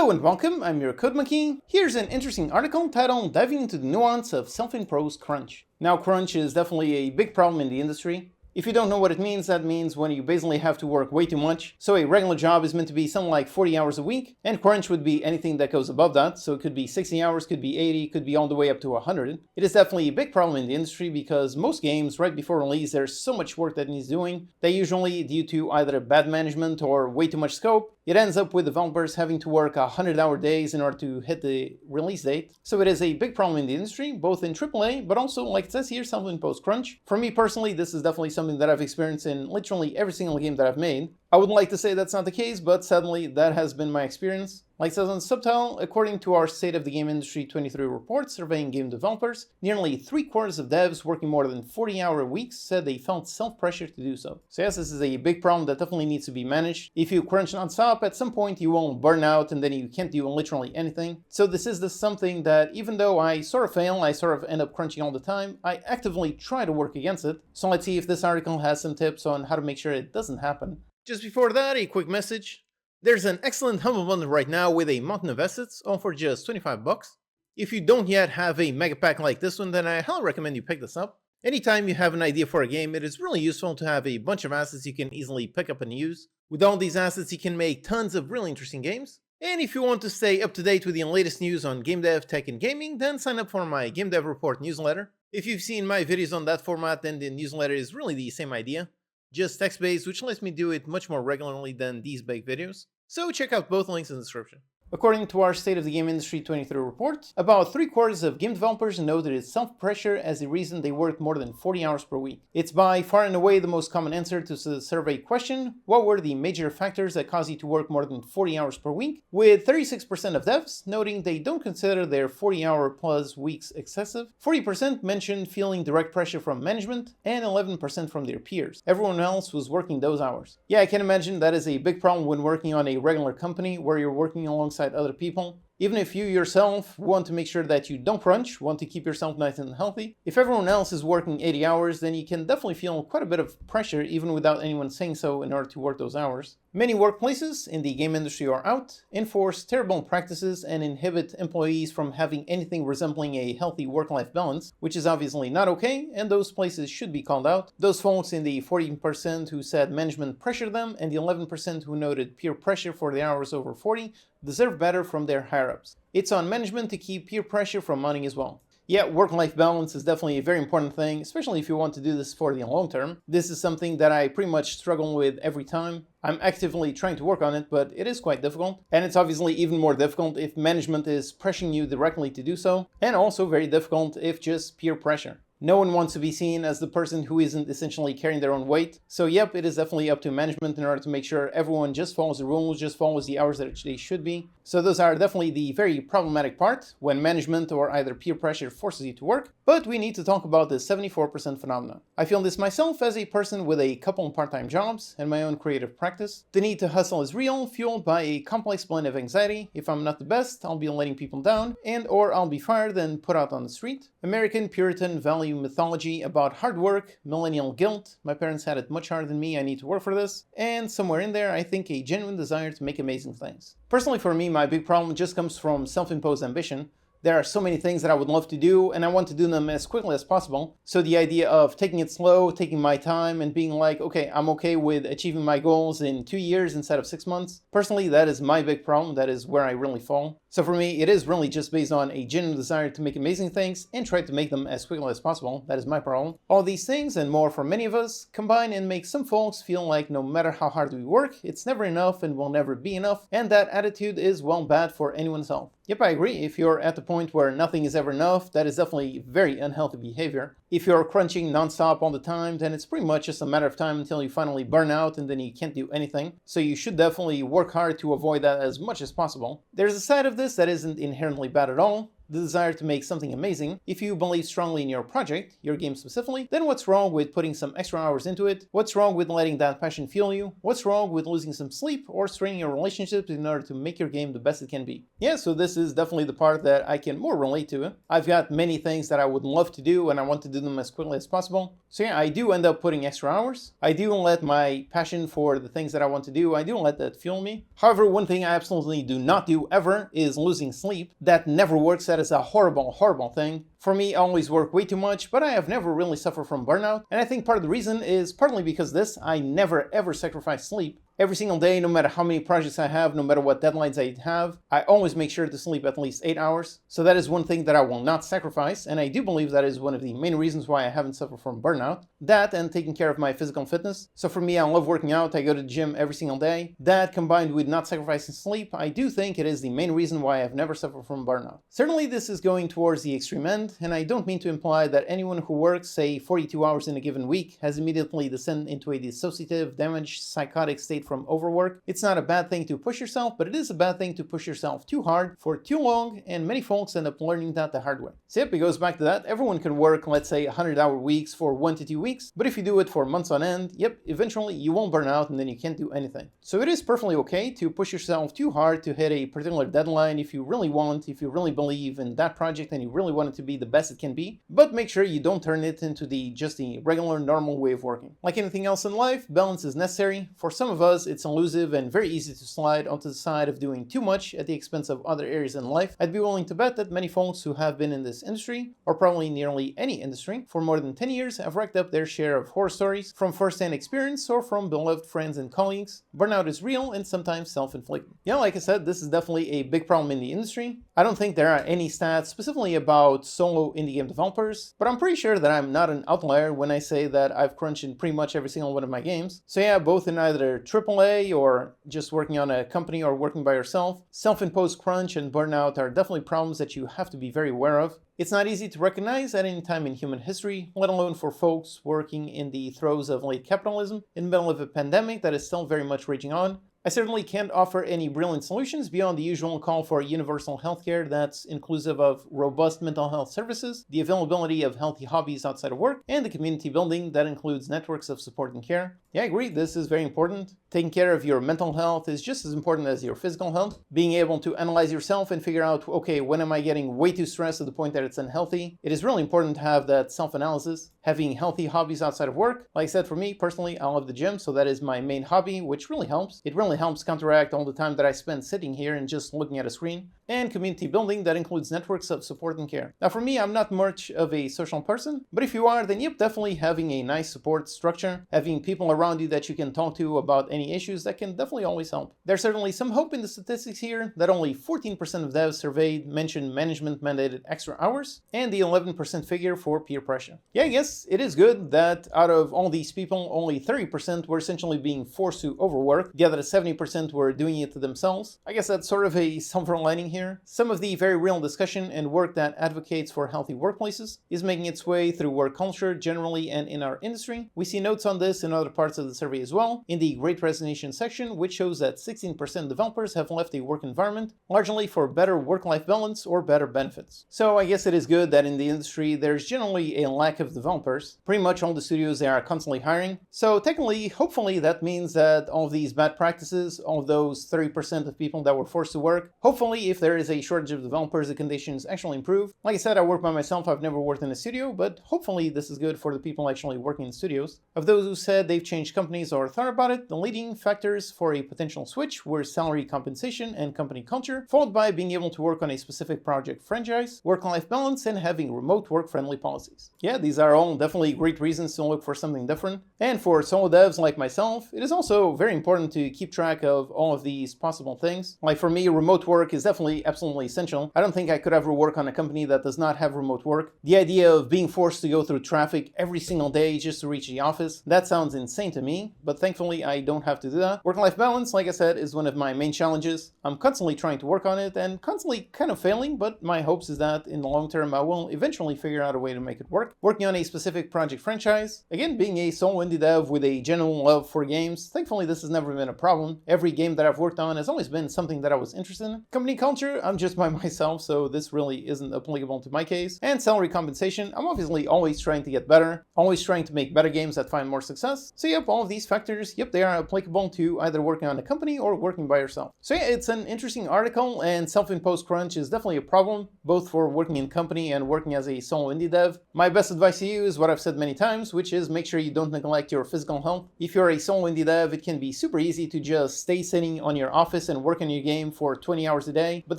Hello and welcome, I'm your Code Monkey. Here's an interesting article titled Diving into the Nuance of Self-Imposed Crunch. Now, crunch is definitely a big problem in the industry. If you don't know what it means, that means when you basically have to work way too much. So a regular job is meant to be something like 40 hours a week, and crunch would be anything that goes above that. So it could be 60 hours, could be 80, could be all the way up to 100. It is definitely a big problem in the industry because most games, right before release, there's so much work that needs doing that usually, due to either bad management or way too much scope, it ends up with developers having to work 100-hour days in order to hit the release date. So it is a big problem in the industry, both in AAA, but also, like it says here, self-imposed crunch. For me personally, this is definitely something that I've experienced in literally every single game that I've made. I would like to say that's not the case, but sadly, that has been my experience. Like it says on the subtitle, according to our State of the Game Industry 23 report surveying game developers, nearly 3/4 of devs working more than 40-hour weeks said they felt self-pressure to do so. So yes, this is a big problem that definitely needs to be managed. If you crunch non-stop, at some point you will burn out and then you can't do literally anything. So this is something that even though I sort of fail, I sort of end up crunching all the time, I actively try to work against it. So let's see if this article has some tips on how to make sure it doesn't happen. Just before that, a quick message. There's an excellent Humble Bundle right now with a mountain of assets, all for just 25 bucks. If you don't yet have a mega pack like this one, then I highly recommend you pick this up. Anytime you have an idea for a game, it is really useful to have a bunch of assets you can easily pick up and use. With all these assets, you can make tons of really interesting games. And if you want to stay up to date with the latest news on game dev, tech, and gaming, then sign up for my Game Dev Report newsletter. If you've seen my videos on that format, then the newsletter is really the same idea. Just text-based, which lets me do it much more regularly than these big videos. So check out both links in the description. According to our State of the Game Industry 23 report, about 3/4 of game developers noted it's self-pressure as the reason they work more than 40 hours per week. It's by far and away the most common answer to the survey question, what were the major factors that cause you to work more than 40 hours per week, with 36% of devs noting they don't consider their 40-hour plus weeks excessive, 40% mentioned feeling direct pressure from management, and 11% from their peers. Everyone else was working those hours. Yeah, I can imagine that is a big problem when working on a regular company where you're working alongside other people. Even if you yourself want to make sure that you don't crunch, want to keep yourself nice and healthy, if everyone else is working 80 hours, then you can definitely feel quite a bit of pressure even without anyone saying so in order to work those hours. Many workplaces in the game industry are out, enforce terrible practices, and inhibit employees from having anything resembling a healthy work-life balance, which is obviously not okay, and those places should be called out. Those folks in the 14% who said management pressured them, and the 11% who noted peer pressure for the hours over 40, deserve better from their higher-ups. It's on management to keep peer pressure from mounting as well. Yeah, work-life balance is definitely a very important thing, especially if you want to do this for the long term. This is something that I pretty much struggle with every time. I'm actively trying to work on it, but it is quite difficult. And it's obviously even more difficult if management is pressuring you directly to do so, and also very difficult if just peer pressure. No one wants to be seen as the person who isn't essentially carrying their own weight. So yep, it is definitely up to management in order to make sure everyone just follows the rules, just follows the hours that they should be. So those are definitely the very problematic part, when management or either peer pressure forces you to work. But we need to talk about the 74% phenomenon. I feel this myself as a person with a couple part-time jobs and my own creative practice. The need to hustle is real, fueled by a complex blend of anxiety. If I'm not the best, I'll be letting people down, and or I'll be fired and put out on the street. American Puritan value mythology about hard work, millennial guilt, my parents had it much harder than me, I need to work for this, and somewhere in there I think a genuine desire to make amazing things. Personally for me, my big problem just comes from self-imposed ambition. There are so many things that I would love to do, and I want to do them as quickly as possible. So the idea of taking it slow, taking my time, and being like, okay, I'm okay with achieving my goals in 2 years instead of 6 months. Personally, that is my big problem. That is where I really fall. So for me, it is really just based on a genuine desire to make amazing things and try to make them as quickly as possible. That is my problem. All these things and more for many of us combine and make some folks feel like no matter how hard we work, it's never enough and will never be enough, and that attitude is well bad for anyone's health. Yep, I agree. If you're at the point where nothing is ever enough, that is definitely very unhealthy behavior. If you're crunching non-stop all the time, then it's pretty much just a matter of time until you finally burn out and then you can't do anything. So you should definitely work hard to avoid that as much as possible. There's a side of this that isn't inherently bad at all. The desire to make something amazing. If you believe strongly in your project, your game specifically, then what's wrong with putting some extra hours into it? What's wrong with letting that passion fuel you? What's wrong with losing some sleep or straining your relationships in order to make your game the best it can be? Yeah, so this is definitely the part that I can more relate to. I've got many things that I would love to do and I want to do them as quickly as possible. So yeah, I do end up putting extra hours. I do let my passion for the things that I want to do, I do let that fuel me. However, one thing I absolutely do not do ever is losing sleep. That never works. That is a horrible, horrible thing. For me, I always work way too much, but I have never really suffered from burnout. And I think part of the reason is partly because of this, I never ever sacrifice sleep. Every single day, no matter how many projects I have, no matter what deadlines I have, I always make sure to sleep at least 8 hours. So that is one thing that I will not sacrifice, and I do believe that is one of the main reasons why I haven't suffered from burnout. That and taking care of my physical fitness. So for me, I love working out, I go to the gym every single day. That combined with not sacrificing sleep, I do think it is the main reason why I've never suffered from burnout. Certainly this is going towards the extreme end, and I don't mean to imply that anyone who works, say, 42 hours in a given week has immediately descended into a dissociative, damaged, psychotic state from overwork. It's not a bad thing to push yourself, but it is a bad thing to push yourself too hard for too long, and many folks end up learning that the hard way. So yep, it goes back to that. Everyone can work, let's say, 100-hour weeks for 1 to 2 weeks, but if you do it for months on end, yep, eventually you won't burn out and then you can't do anything. So it is perfectly okay to push yourself too hard to hit a particular deadline if you really want, if you really believe in that project and you really want it to be the best it can be, but make sure you don't turn it into just the regular, normal way of working. Like anything else in life, balance is necessary. For some of us, it's elusive and very easy to slide onto the side of doing too much at the expense of other areas in life. I'd be willing to bet that many folks who have been in this industry, or probably nearly any industry, for more than 10 years have racked up their share of horror stories from first-hand experience or from beloved friends and colleagues. Burnout is real and sometimes self-inflicted. Yeah, like I said, this is definitely a big problem in the industry. I don't think there are any stats specifically about solo indie game developers, but I'm pretty sure that I'm not an outlier when I say that I've crunched in pretty much every single one of my games. So yeah, both in either AAA or just working on a company or working by yourself, self-imposed crunch and burnout are definitely problems that you have to be very aware of. It's not easy to recognize at any time in human history, let alone for folks working in the throes of late capitalism, in the middle of a pandemic that is still very much raging on. I certainly can't offer any brilliant solutions beyond the usual call for universal healthcare that's inclusive of robust mental health services, the availability of healthy hobbies outside of work, and the community building that includes networks of support and care. Yeah, I agree, this is very important. Taking care of your mental health is just as important as your physical health. Being able to analyze yourself and figure out, okay, when am I getting way too stressed to the point that it's unhealthy? It is really important to have that self-analysis. Having healthy hobbies outside of work. Like I said, for me personally, I love the gym, so that is my main hobby, which really helps. It really helps counteract all the time that I spend sitting here and just looking at a screen. And community building that includes networks of support and care. Now for me, I'm not much of a social person, but if you are, then yep, definitely having a nice support structure, having people around you that you can talk to about any issues, that can definitely always help. There's certainly some hope in the statistics here that only 14% of devs surveyed mentioned management mandated extra hours, and the 11% figure for peer pressure. Yeah, I guess it is good that out of all these people, only 30% were essentially being forced to overwork, the other 70% were doing it to themselves. I guess that's sort of a silver lining here. Some of the very real discussion and work that advocates for healthy workplaces is making its way through work culture generally and in our industry. We see notes on this in other parts of the survey as well, in the Great Resignation section, which shows that 16% of developers have left a work environment, largely for better work-life balance or better benefits. So I guess it is good that in the industry there's generally a lack of developers. Pretty much all the studios they are constantly hiring. So technically, hopefully that means that all of these bad practices, all of those 30% of people that were forced to work, hopefully if there is a shortage of developers, the conditions actually improve. Like I said, I work by myself, I've never worked in a studio, but hopefully this is good for the people actually working in studios. Of those who said they've changed companies or thought about it, the leading factors for a potential switch were salary compensation and company culture, followed by being able to work on a specific project franchise, work-life balance, and having remote work-friendly policies. Yeah, these are all definitely great reasons to look for something different. And for solo devs like myself, it is also very important to keep track of all of these possible things. Like for me, remote work is definitely absolutely essential. I don't think I could ever work on a company that does not have remote work. The idea of being forced to go through traffic every single day just to reach the office, that sounds insane to me, but thankfully I don't have to do that. Work-life balance, like I said, is one of my main challenges. I'm constantly trying to work on it and constantly kind of failing, but my hopes is that in the long term I will eventually figure out a way to make it work. Working on a specific project franchise, again, being a solo indie dev with a genuine love for games, thankfully this has never been a problem. Every game that I've worked on has always been something that I was interested in. Company culture, I'm just by myself, so this really isn't applicable to my case. And salary compensation, I'm obviously always trying to get better, always trying to make better games that find more success. So yeah, yep, all of these factors, yep, they are applicable to either working on a company or working by yourself. So yeah, it's an interesting article, and self-imposed crunch is definitely a problem, both for working in company and working as a solo indie dev. My best advice to you is what I've said many times, which is make sure you don't neglect your physical health. If you're a solo indie dev, it can be super easy to just stay sitting on your office and work on your game for 20 hours a day, but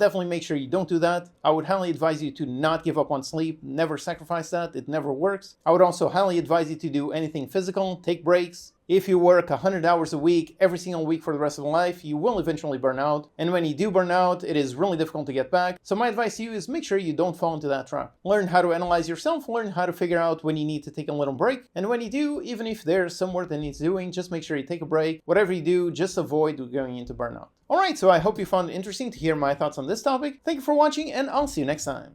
definitely make sure you don't do that. I would highly advise you to not give up on sleep. Never sacrifice that. It never works. I would also highly advise you to do anything physical, take breaks. If you work 100 hours a week, every single week for the rest of your life, you will eventually burn out. And when you do burn out, it is really difficult to get back. So my advice to you is make sure you don't fall into that trap. Learn how to analyze yourself, learn how to figure out when you need to take a little break. And when you do, even if there's some work that needs doing, just make sure you take a break. Whatever you do, just avoid going into burnout. Alright, so I hope you found it interesting to hear my thoughts on this topic. Thank you for watching, and I'll see you next time.